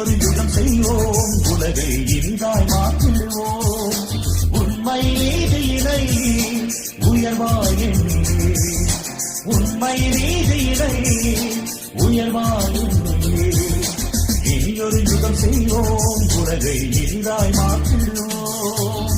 இனியொரு யுகம் செய்வோம், உலகை இனிதாய் மாற்றிடுவோம். உண்மை நீதியினை உயர்வாய் உண்மை நீதியினை உயர்வாய் இனியொரு யுகம் செய்வோம், உலகை இனிதாய் மாற்றிடுவோம்.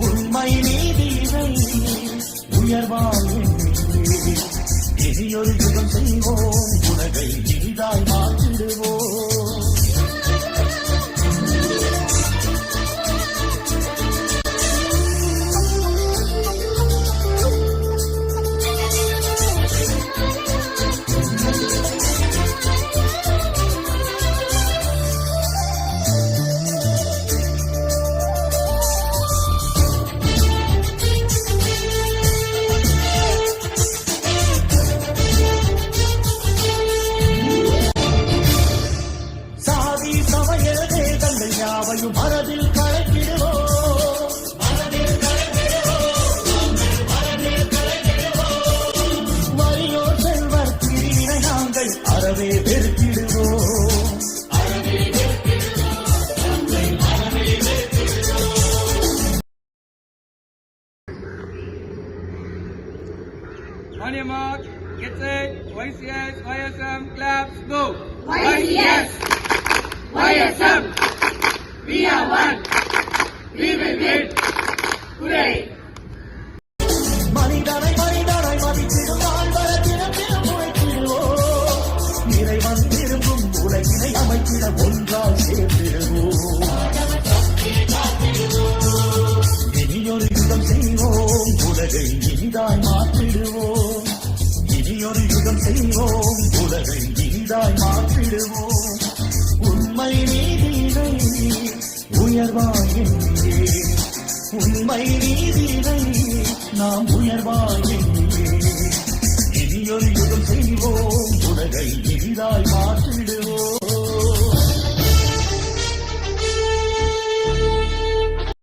உண்மை நீதியை உயர்வாய் இனியொரு யுகம் செய்வோம், உலகை இனிதாய் மாற்றிடுவோம். மனதில் கலக்கிடுவோம், வலியோர் செல்வர் பிரிவினை நாங்கள் அறவே வெறுத்திடுவோம். On your mark, get set, YCS, YSM, claps, go! YCS, YSM, we are one, we will win, hooray! மனிதனை மதித்திடும் வாழ்வரத்திடம் உழைத்திடுவோம், இறைவன் விரும்பும் உலகினை அமைத்திட ஒன்றால் சேர்த்திடுவோம். இனியொரு யுகம் செய்வோம், உலகை இனிதாய் மாற்றிடுவோம். இனியொரு யுகம் செய்வோம், உலகை இனிதாய் மாற்றிடுவோம். உண்மை நீதியினை உயர்வாய் உண்மை நீதியினை நாம் உயர்வாய்